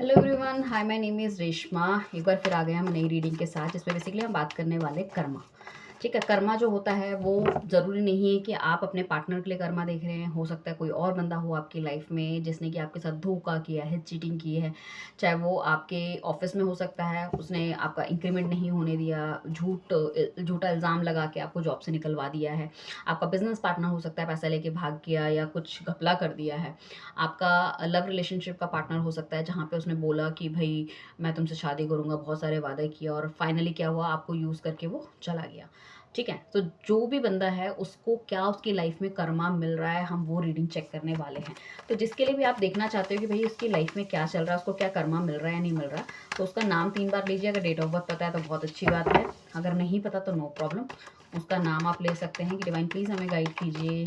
Hello everyone, hi, my name is Reshma. एक बार फिर आ गए हम नई रीडिंग के साथ, जिसमें बेसिकली हम बात करने वाले कर्मा। ठीक है, कर्मा जो होता है वो ज़रूरी नहीं है कि आप अपने पार्टनर के लिए कर्मा देख रहे हैं। हो सकता है कोई और बंदा हो आपकी लाइफ में जिसने कि आपके साथ धोखा किया है, चीटिंग की है। चाहे वो आपके ऑफिस में हो सकता है, उसने आपका इंक्रीमेंट नहीं होने दिया, झूठा इल्ज़ाम लगा के आपको जॉब से निकलवा दिया है। आपका बिजनेस पार्टनर हो सकता है, पैसा लेके भाग गया या कुछ घपला कर दिया है। आपका लव रिलेशनशिप का पार्टनर हो सकता है, जहाँ पे उसने बोला कि भई मैं तुमसे शादी करूँगा, बहुत सारे वादे किए और फाइनली क्या हुआ, आपको यूज़ करके वो चला गया। ठीक है? तो जो भी बंदा है उसको क्या उसकी लाइफ़ में कर्मा मिल रहा है, हम वो रीडिंग चेक करने वाले हैं। तो जिसके लिए भी आप देखना चाहते हो कि भई उसकी लाइफ़ में क्या चल रहा है, उसको क्या कर्मा मिल रहा है या नहीं मिल रहा, तो उसका नाम 3 बार लीजिए। अगर डेट ऑफ बर्थ पता है तो बहुत अच्छी बात है, अगर नहीं पता तो नो प्रॉब्लम। उसका नाम आप ले सकते हैं कि डिवाइन प्लीज़ हमें गाइड कीजिए।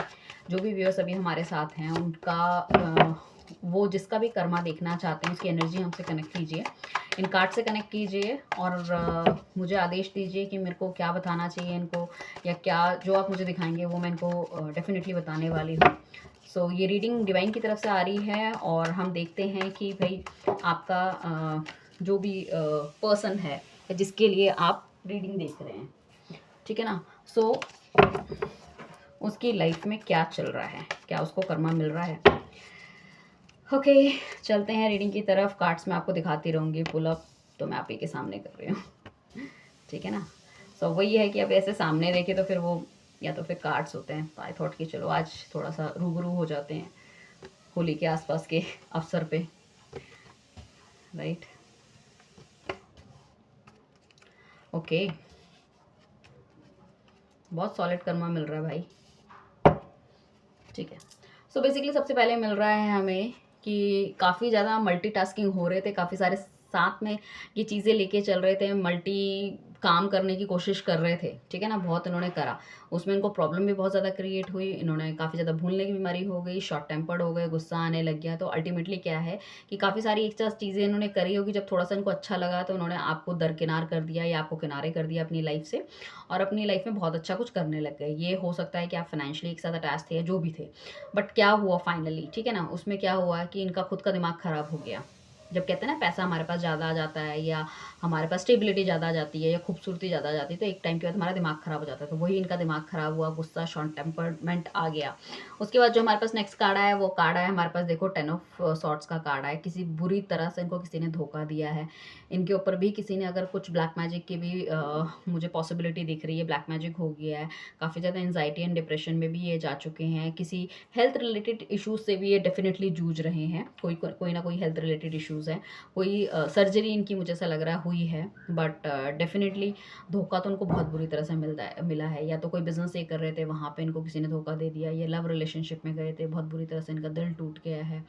जो भी व्यूअर्स अभी हमारे साथ हैं उनका वो जिसका भी कर्मा देखना चाहते हैं उसकी एनर्जी हमसे कनेक्ट कीजिए, इन कार्ड से कनेक्ट कीजिए और मुझे आदेश दीजिए कि मेरे को क्या बताना चाहिए इनको, या क्या जो आप मुझे दिखाएंगे वो मैं इनको डेफिनेटली बताने वाली हूँ। सो ये रीडिंग डिवाइन की तरफ से आ रही है और हम देखते हैं कि भाई आपका जो भी पर्सन है जिसके लिए आप रीडिंग देख रहे हैं, ठीक है ना। सो उसकी लाइफ में क्या चल रहा है, क्या उसको कर्मा मिल रहा है। ओके, चलते हैं रीडिंग की तरफ। कार्ड्स मैं आपको दिखाती रहूँगी, पुल अप तो मैं आप ही के सामने कर रही हूँ। ठीक है ना। सो वही है कि अब ऐसे सामने देखे तो फिर वो या तो फिर कार्ड्स होते हैं, तो आई थॉट कि चलो आज थोड़ा सा रूबरू हो जाते हैं होली के आसपास के अवसर पे, राइट। ओके, बहुत सॉलिड कर्मा मिल रहा है भाई। ठीक है, सो बेसिकली सबसे पहले मिल रहा है हमें कि काफ़ी ज़्यादा मल्टीटास्किंग हो रहे थे, काफ़ी सारे साथ में ये चीज़ें लेके चल रहे थे, मल्टी काम करने की कोशिश कर रहे थे। ठीक है ना, बहुत इन्होंने करा, उसमें इनको प्रॉब्लम भी बहुत ज़्यादा क्रिएट हुई, इन्होंने काफ़ी ज़्यादा भूलने की बीमारी हो गई, शॉर्ट टेम्पर्ड हो गए, गुस्सा आने लग गया। तो अल्टीमेटली क्या है कि काफ़ी सारी एक साथ चीज़ें इन्होंने करी होगी, जब थोड़ा सा इनको अच्छा लगा तो उन्होंने आपको दरकिनार कर दिया या आपको किनारे कर दिया अपनी लाइफ से, और अपनी लाइफ में बहुत अच्छा कुछ करने लग गए। ये हो सकता है कि आप फाइनेंशियली एक साथ अटैच थे या जो भी थे, बट क्या हुआ फाइनली, ठीक है ना, उसमें क्या हुआ कि इनका खुद का दिमाग खराब हो गया। जब कहते हैं ना पैसा हमारे पास ज़्यादा आ जाता है या हमारे पास स्टेबिलिटी ज़्यादा आ जाती है या खूबसूरती ज़्यादा आ जाती है, तो एक टाइम के बाद हमारा दिमाग खराब हो जाता है। तो वही इनका दिमाग खराब हुआ, गुस्सा, शॉर्ट टेम्परमेंट आ गया। उसके बाद जो हमारे पास नेक्स्ट कार्ड आया वो कार्ड आया हमारे पास, देखो 10 ऑफ सॉर्ट्स का कार्ड आया। किसी बुरी तरह से इनको किसी ने धोखा दिया है, इनके ऊपर भी किसी ने अगर कुछ ब्लैक मैजिक की भी मुझे पॉसिबिलिटी दिख रही है, ब्लैक मैजिक हो गया है। काफ़ी ज़्यादा एंजाइटी एंड डिप्रेशन में भी ये जा चुके हैं, किसी हेल्थ रिलेटेड इश्यूज से भी ये डेफिनेटली जूझ रहे हैं। कोई ना कोई हेल्थ रिलेटेड इश्यूज है, कोई सर्जरी इनकी मुझे ऐसा लग रहा है हुई है, बट डेफिनेटली धोखा तो उनको बहुत बुरी तरह से मिला है। या तो कोई बिजनेस ये कर रहे थे, वहाँ पे इनको किसी ने धोखा दे दिया, या लव रिलेशनशिप में गए थे, बहुत बुरी तरह से इनका दिल टूट गया है।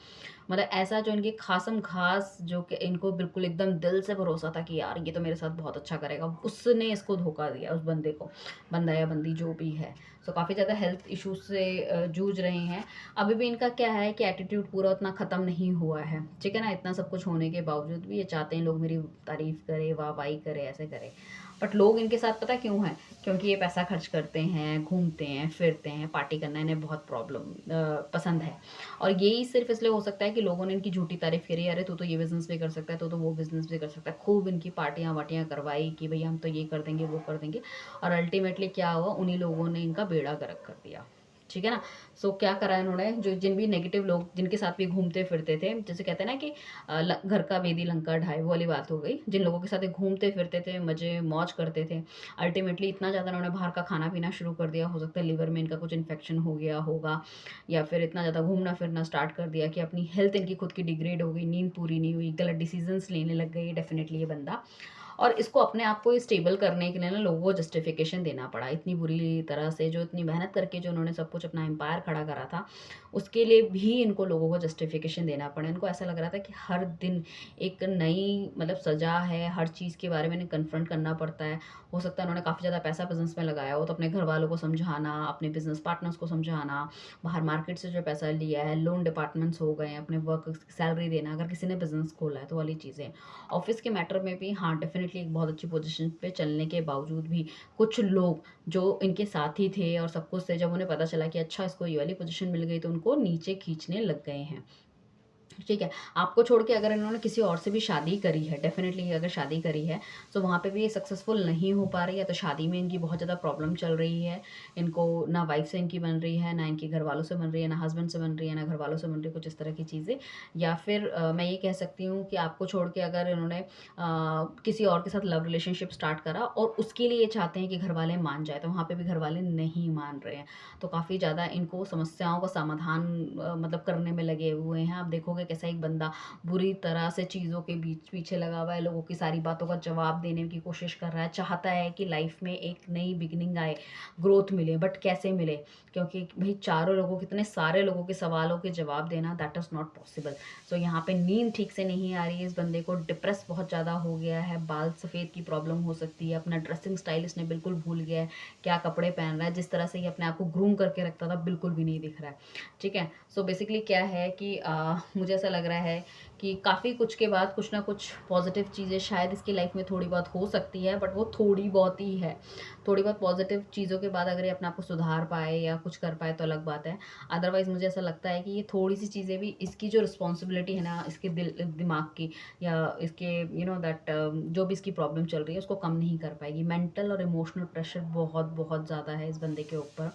मतलब ऐसा जो इनकी खासम खास, जो कि इनको बिल्कुल एकदम दिल से भरोसा था कि यार ये तो मेरे साथ बहुत अच्छा करेगा, उसने इसको धोखा दिया, उस बंदे को, बंदा या बंदी जो भी है। सो काफ़ी ज़्यादा हेल्थ इश्यूज से जूझ रहे हैं। अभी भी इनका क्या है कि एटीट्यूड पूरा उतना ख़त्म नहीं हुआ है। ठीक है ना, इतना सब कुछ होने के बावजूद भी ये चाहते हैं लोग मेरी तारीफ़ करें, वाहवाही करें, ऐसे करें। बट लोग इनके साथ पता क्यों है, क्योंकि ये पैसा खर्च करते हैं, घूमते हैं, फिरते हैं, पार्टी करना इन्हें बहुत पसंद है। और यही सिर्फ इसलिए हो सकता है कि लोगों ने इनकी झूठी तारीफ करी, अरे तू तो ये बिज़नेस भी कर सकता है, तो वो बिज़नेस भी कर सकता है। खूब इनकी पार्टियाँ वाटियाँ करवाई कि भई हम तो ये कर देंगे, वो कर देंगे, और अल्टीमेटली क्या हुआ, उन्हीं लोगों ने इनका बेड़ा गर्क कर दिया। ठीक है ना। सो क्या करा इन्होंने, जो जिन भी नेगेटिव लोग जिनके साथ भी घूमते फिरते थे, जैसे कहते हैं ना कि घर का वेदी लंका ढाई, वो वाली बात हो गई। जिन लोगों के साथ ये घूमते फिरते थे, मज़े मौज करते थे, अल्टीमेटली इतना ज़्यादा इन्होंने बाहर का खाना पीना शुरू कर दिया, हो सकता है लिवर में इनका कुछ इन्फेक्शन हो गया होगा, या फिर इतना ज़्यादा घूमना फिरना स्टार्ट कर दिया कि अपनी हेल्थ इनकी खुद की डिग्रेड हो गई, नींद पूरी नहीं हुई, गलत डिसीजंस लेने लग गए डेफिनेटली ये बंदा। और इसको अपने आप को स्टेबल करने के लिए ना लोगों को जस्टिफिकेशन देना पड़ा, इतनी बुरी तरह से, जो इतनी मेहनत करके जो उन्होंने सब कुछ अपना एम्पायर खड़ा करा था, उसके लिए भी इनको लोगों को जस्टिफिकेशन देना पड़ा। इनको ऐसा लग रहा था कि हर दिन एक नई मतलब सज़ा है, हर चीज़ के बारे में इन्हें कन्फ्रंट करना पड़ता है। हो सकता है उन्होंने काफ़ी ज़्यादा पैसा बिज़नेस में लगाया हो, तो अपने घर वालों को समझाना, अपने बिज़नेस पार्टनर्स को समझाना, बाहर मार्केट से जो पैसा लिया है, लोन डिपार्टमेंट्स हो गए, अपने वर्क सैलरी देना, अगर किसी ने बिज़नेस खोला है तो वाली चीज़ें। ऑफिस के मैटर में भी हाँ डेफिनेटली एक बहुत अच्छी पोजीशन पे चलने के बावजूद भी कुछ लोग जो इनके साथी थे और सब कुछ थे, जब उन्हें पता चला कि अच्छा इसको ये वाली पोजीशन मिल गई, तो उनको नीचे खींचने लग गए हैं। ठीक है। आपको छोड़ के अगर इन्होंने किसी और से भी शादी करी है, डेफ़िनेटली अगर शादी करी है, तो वहाँ पे भी ये सक्सेसफुल नहीं हो पा रही है, तो शादी में इनकी बहुत ज़्यादा प्रॉब्लम चल रही है। इनको ना वाइफ़ से इनकी बन रही है, ना इनके घरवालों से बन रही है, ना हस्बैंड से बन रही है, ना घरवालों से बन रही है, कुछ इस तरह की चीज़ें। या फिर मैं ये कह सकती हूँ कि आपको छोड़ के अगर इन्होंने किसी और के साथ लव रिलेशनशिप स्टार्ट करा और उसके लिए ये चाहते हैं कि घरवाले मान जाएँ, तो वहाँ पे भी घरवाले नहीं मान रहे हैं। तो काफ़ी ज़्यादा इनको समस्याओं का समाधान मतलब करने में लगे हुए हैं। आप देखोगे कैसा एक बंदा बुरी तरह से चीज़ों के बीच पीछे लगा हुआ है, लोगों की सारी बातों का जवाब देने की कोशिश कर रहा है, चाहता है कि लाइफ में एक नई बिगिनिंग आए, ग्रोथ मिले, बट कैसे मिले? क्योंकि भई चारों लोगों कितने सारे लोगों के सवालों के जवाब देना दैट इज़ नॉट पॉसिबल। सो यहाँ पे नींद ठीक से नहीं आ रही है इस बंदे को, डिप्रेस बहुत ज़्यादा हो गया है, बाल सफ़ेद की प्रॉब्लम हो सकती है, अपना ड्रेसिंग स्टाइल इसने बिल्कुल भूल गया है, क्या कपड़े पहन रहा है, जिस तरह से ये अपने आप को ग्रूम करके रखता था बिल्कुल भी नहीं दिख रहा है। ठीक है? सो बेसिकली क्या है कि मुझे ऐसा लग रहा है कि काफ़ी कुछ के बाद कुछ ना कुछ पॉज़िटिव चीज़ें शायद इसकी लाइफ में थोड़ी बहुत हो सकती है, बट वो थोड़ी बहुत ही है। थोड़ी बहुत पॉज़िटिव चीज़ों के बाद अगर ये अपने आप को सुधार पाए या कुछ कर पाए तो अलग बात है। अदरवाइज़ मुझे ऐसा लगता है कि ये थोड़ी-सी चीज़ें भी इसकी जो रिस्पॉन्सिबिलिटी है ना इसके दिमाग की या इसके दैट जो भी इसकी प्रॉब्लम चल रही है उसको कम नहीं कर पाएगी। मेंटल और इमोशनल प्रेशर बहुत-बहुत ज़्यादा है इस बंदे के ऊपर।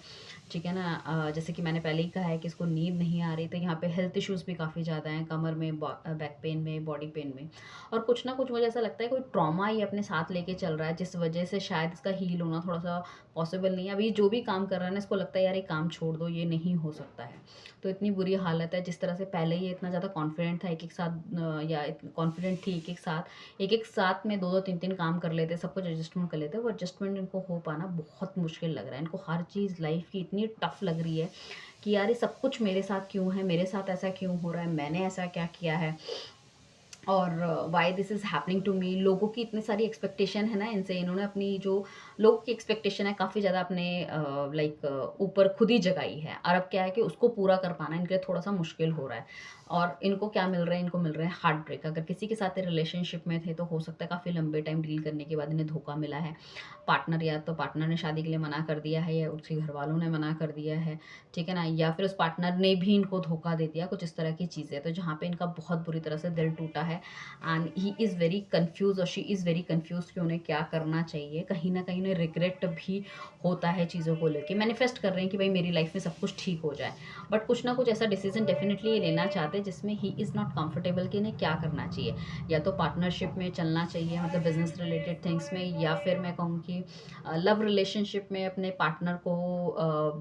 ठीक है ना? जैसे कि मैंने पहले ही कहा है कि इसको नींद नहीं आ रही, तो यहाँ पे हेल्थ इश्यूज़ भी काफ़ी ज़्यादा हैं, कमर में, बैक पेन में, बॉडी पेन में। और कुछ ना कुछ मुझे ऐसा लगता है कोई ट्रॉमा ये अपने साथ लेके चल रहा है, जिस वजह से शायद इसका हील होना थोड़ा-सा पॉसिबल नहीं है। अभी जो भी काम कर रहा है ना, इसको लगता है यार ये काम छोड़ दो, ये नहीं हो सकता है। तो इतनी बुरी हालत है, जिस तरह से पहले ये इतना ज़्यादा कॉन्फिडेंट था एक-एक साथ या इत कॉन्फिडेंट थी एक-एक साथ में 2-2 3-3 काम कर लेते, सब कुछ एडजस्टमेंट कर लेते, वो एडजस्टमेंट इनको हो पाना बहुत मुश्किल लग रहा है। इनको हर चीज़ लाइफ़ की इतनी टफ़ लग रही है कि यार ये सब कुछ मेरे साथ क्यों है? मेरे साथ ऐसा क्यों हो रहा है? मैंने ऐसा क्या किया है? और why this is happening to me. लोगों की इतनी सारी एक्सपेक्टेशन है ना इनसे, इन्होंने अपनी जो लोगों की एक्सपेक्टेशन है काफ़ी ज़्यादा अपने ऊपर खुद ही जगाई है, और अब क्या है कि उसको पूरा कर पाना इनके लिए थोड़ा-सा मुश्किल हो रहा है। और इनको क्या मिल रहा है? इनको मिल रहा है हार्ट ब्रेक। अगर किसी के साथ रिलेशनशिप में थे तो हो सकता है काफ़ी लंबे टाइम डील करने के बाद इन्हें धोखा मिला है। पार्टनर या तो पार्टनर ने शादी के लिए मना कर दिया है या उसके घरवालों ने मना कर दिया है, ठीक है ना? या फिर उस पार्टनर ने भी इनको धोखा दे दिया, कुछ इस तरह की चीज़ें। तो जहाँ पे इनका बहुत बुरी तरह से दिल टूटा है and he is very confuse और शी इज़ वेरी कन्फ्यूज़ कि उन्हें क्या करना चाहिए। कहीं न कहीं उन्हें रिग्रेट भी होता है चीज़ों को लेके। मैनिफेस्ट कर रहे हैं कि भई मेरी लाइफ़ में सब कुछ ठीक हो जाए। बट कुछ ना कुछ ऐसा डिसीज़न डेफ़िनिटली ये लेना चाहते हैं जिसमें ही इज़ नॉट कंफर्टेबल कि इन्हें क्या करना चाहिए। या तो पार्टनरशिप में चलना चाहिए, मतलब बिज़नेस रिलेटेड थिंग्स में, या फिर मैं कहूँ कि लव रिलेशनशिप में अपने पार्टनर को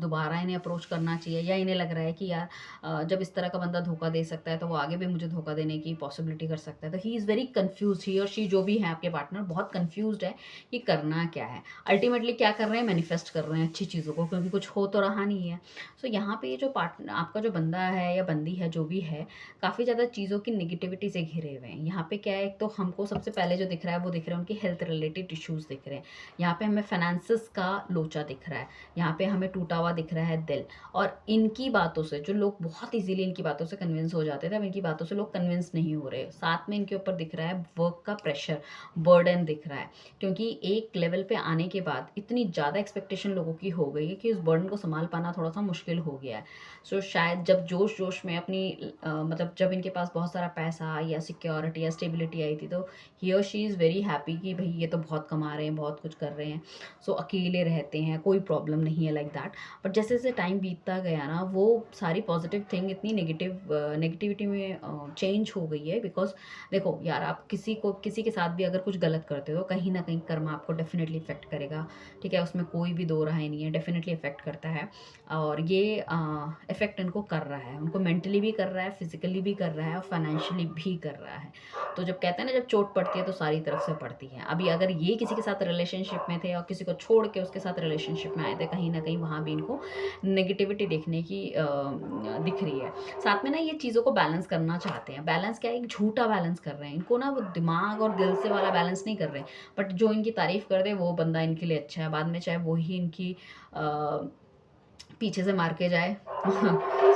दोबारा इन्हें अप्रोच करना चाहिए, या इन्हें लग रहा है कि यार जब इस तरह का बंदा धोखा दे सकता है तो वो आगे भी मुझे धोखा देने की पॉसिबिलिटी कर सकता है। तो ही इज़ वेरी कन्फ्यूज़्ड, ही और शी जो भी है आपके पार्टनर बहुत कन्फ्यूज़्ड है कि करना क्या है। अल्टीमेटली क्या कर रहे हैं? मैनिफेस्ट कर रहे हैं अच्छी चीज़ों को, क्योंकि कुछ हो तो रहा नहीं है। सो यहाँ पे ये जो पार्टनर आपका जो बंदा है या बंदी है जो भी है, काफ़ी ज़्यादा चीज़ों की नेगेटिविटी से घिरे हुए हैं। यहाँ पे क्या है, एक तो हमको सबसे पहले जो दिख रहा है वो दिख रहा है उनकी हेल्थ रिलेटेड इश्यूज़ दिख रहे हैं। यहाँ पे हमें फाइनेंसेस का लोचा दिख रहा है, यहाँ पे हमें टूटा हुआ दिख रहा है दिल। और इनकी बातों से जो लोग बहुत ईज़िली इनकी बातों से कन्विंस हो जाते थे, अब इनकी बातों से लोग कन्विंस नहीं हो रहे। साथ में इनके ऊपर दिख रहा है वर्क का प्रेशर, बर्डन दिख रहा है। क्योंकि एक लेवल पे आने के बाद इतनी ज़्यादा एक्सपेक्टेशन लोगों की हो गई है कि उस बर्डन को सँभाल पाना थोड़ा-सा मुश्किल हो गया है। सो शायद जब जोश-जोश में अपनी मतलब जब इनके पास बहुत सारा पैसा या सिक्योरिटी या स्टेबिलिटी आई थी, तो ही और शी इज़ वेरी हैप्पी कि भई ये तो बहुत कमा रहे हैं, बहुत कुछ कर रहे हैं। सो अकेले रहते हैं, कोई प्रॉब्लम नहीं है लाइक दैट। बट जैसे-जैसे टाइम बीतता गया ना, वो सारी पॉज़िटिव थिंग इतनी नेगेटिविटी में चेंज हो गई है। बिकॉज़ देखो यार, आप किसी के साथ भी अगर कुछ गलत करते हो, कहीं न कहीं कर्मा आपको डेफ़िनिटली इफ़ेक्ट करेगा, ठीक है? उसमें कोई भी दो राय नहीं है, डेफ़िनिटली इफ़ेक्ट करता है। और ये इफ़ेक्ट इनको कर रहा है, उनको मेंटली भी कर रहा है, फिज़िकली भी कर रहा है और फाइनेंशियली भी कर रहा है। तो जब कहते हैं ना, जब चोट पड़ती है तो सारी तरफ से पड़ती है। अभी अगर ये किसी के साथ रिलेशनशिप में थे और किसी को छोड़ के उसके साथ रिलेशनशिप में आए थे, कहीं न कहीं वहाँ भी इनको नेगेटिविटी देखने की दिख रही है। साथ में ना ये चीज़ों को बैलेंस करना चाहते हैं। बैलेंस क्या है? एक झूठा बैलेंस कर रहे हैं। इनको ना वो दिमाग और दिल से वाला बैलेंस नहीं कर रहे हैं। बट जो इनकी तारीफ़ कर दे वो बंदा इनके लिए अच्छा है। बाद में चाहे वो ही इनकी अ, पीछे से मार के जाए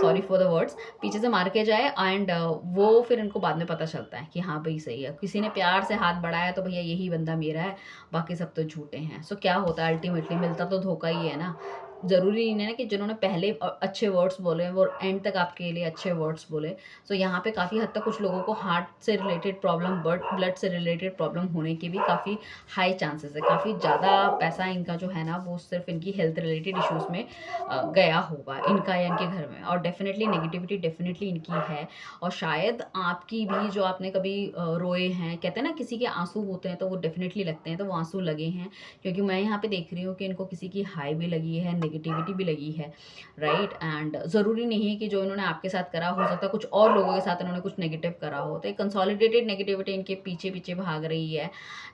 सॉरी फॉर द वर्ड्स, पीछे से मार के जाए एंड वो फिर इनको बाद में पता चलता है कि हाँ भई सही है। किसी ने प्यार से हाथ बढ़ाया तो भैया यही बंदा मेरा है, बाकी सब तो झूठे हैं। सो क्या होता है अल्टीमेटली? मिलता तो धोखा ही है ना। ज़रूरी नहीं है ना कि जिन्होंने पहले अच्छे वर्ड्स बोले वो एंड तक आपके लिए अच्छे वर्ड्स बोले। सो यहाँ पे काफ़ी हद तक कुछ लोगों को हार्ट से रिलेटेड प्रॉब्लम, ब्लड से रिलेटेड प्रॉब्लम होने की भी काफ़ी हाई चांसेस है। काफ़ी ज़्यादा पैसा इनका जो है ना वो सिर्फ इनकी हेल्थ रिलेटेड इश्यूज़ में गया होगा इनका या इनके घर में, और डेफ़िनेटली नेगेटिविटी डेफ़िनेटली इनकी है। और शायद आपकी भी जो आपने कभी रोए हैं, कहते हैं ना किसी के आँसू होते हैं तो वो डेफ़िनेटली लगते हैं, तो वो आँसू लगे हैं, क्योंकि मैं यहाँ पे देख रही हूँ कि इनको किसी की हाई भी लगी है, नेगेटिविटी भी लगी है, राइट? एंड ज़रूरी नहीं है कि जो इन्होंने आपके साथ करा, हो सकता है कुछ और लोगों के साथ इन्होंने कुछ नेगेटिव करा हो, तो एक कंसोलिडेटेड नेगेटिविटी इनके पीछे पीछे भाग रही है।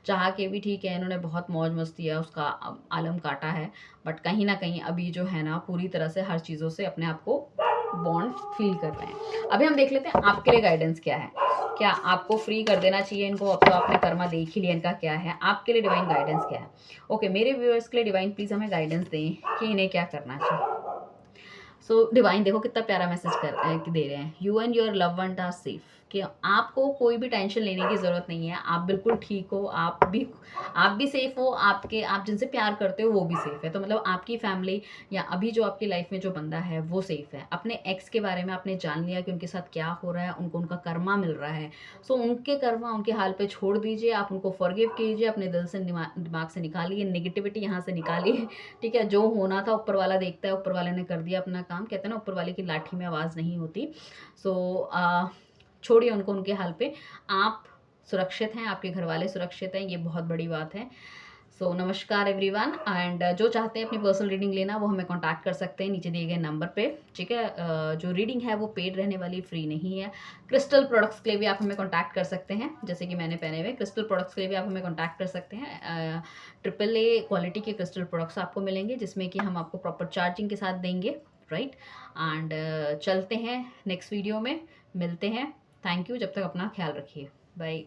चाह के भी ठीक है, इन्होंने बहुत मौज मस्ती है उसका आलम काटा है, बट कहीं ना कहीं अभी जो है ना पूरी तरह से हर चीज़ों से अपने आप को बॉन्ड फील कर रहे हैं। अभी हम देख लेते हैं आपके लिए गाइडेंस क्या है। क्या आपको फ्री कर देना चाहिए इनको? अब तो आपने कर्मा देख ही लिया, इनका क्या है, आपके लिए डिवाइन गाइडेंस क्या है? ओके, मेरे व्यूअर्स के लिए डिवाइन प्लीज़ हमें गाइडेंस दें कि इन्हें क्या करना चाहिए। सो डिवाइन देखो कितना प्यारा मैसेज दे रहे हैं, you and your love one are safe, कि आपको कोई भी टेंशन लेने की ज़रूरत नहीं है, आप बिल्कुल ठीक हो, आप भी सेफ हो, आप जिनसे प्यार करते हो वो भी सेफ है। तो मतलब आपकी फैमिली या अभी जो आपकी लाइफ में जो बंदा है वो सेफ है। अपने एक्स के बारे में आपने जान लिया कि उनके साथ क्या हो रहा है, उनको उनका कर्मा मिल रहा है। सो उनके कर्मा उनके हाल पे छोड़ दीजिए, आप उनको फॉरगिव कीजिए, अपने दिल से दिमाग से निकालिए, नेगेटिविटी यहाँ से निकालिए। ठीक है, जो होना था ऊपर वाला देखता है, ऊपर वाले ने कर दिया अपना काम, कहते हैं ना ऊपर वाले की लाठी में आवाज़ नहीं होती। सो छोड़िए उनको उनके हाल पे, आप सुरक्षित हैं, आपके घर वाले सुरक्षित हैं, ये बहुत बड़ी बात है। सो नमस्कार एवरीवन, एंड जो चाहते हैं अपनी पर्सनल रीडिंग लेना वो हमें कांटेक्ट कर सकते हैं नीचे दिए गए नंबर पे, ठीक है। जो रीडिंग है वो पेड रहने वाली, फ्री नहीं है। क्रिस्टल प्रोडक्ट्स के लिए भी आप हमें कांटेक्ट कर सकते हैं, जैसे कि मैंने पहने हुए क्रिस्टल प्रोडक्ट्स के लिए भी आप हमें कांटेक्ट कर सकते हैं। AAA क्वालिटी के क्रिस्टल प्रोडक्ट्स आपको मिलेंगे, जिसमें कि हम आपको प्रॉपर चार्जिंग के साथ देंगे, राइट। एंड चलते हैं नेक्स्ट वीडियो में, मिलते हैं। थैंक यू, जब तक अपना ख्याल रखिए, बाय।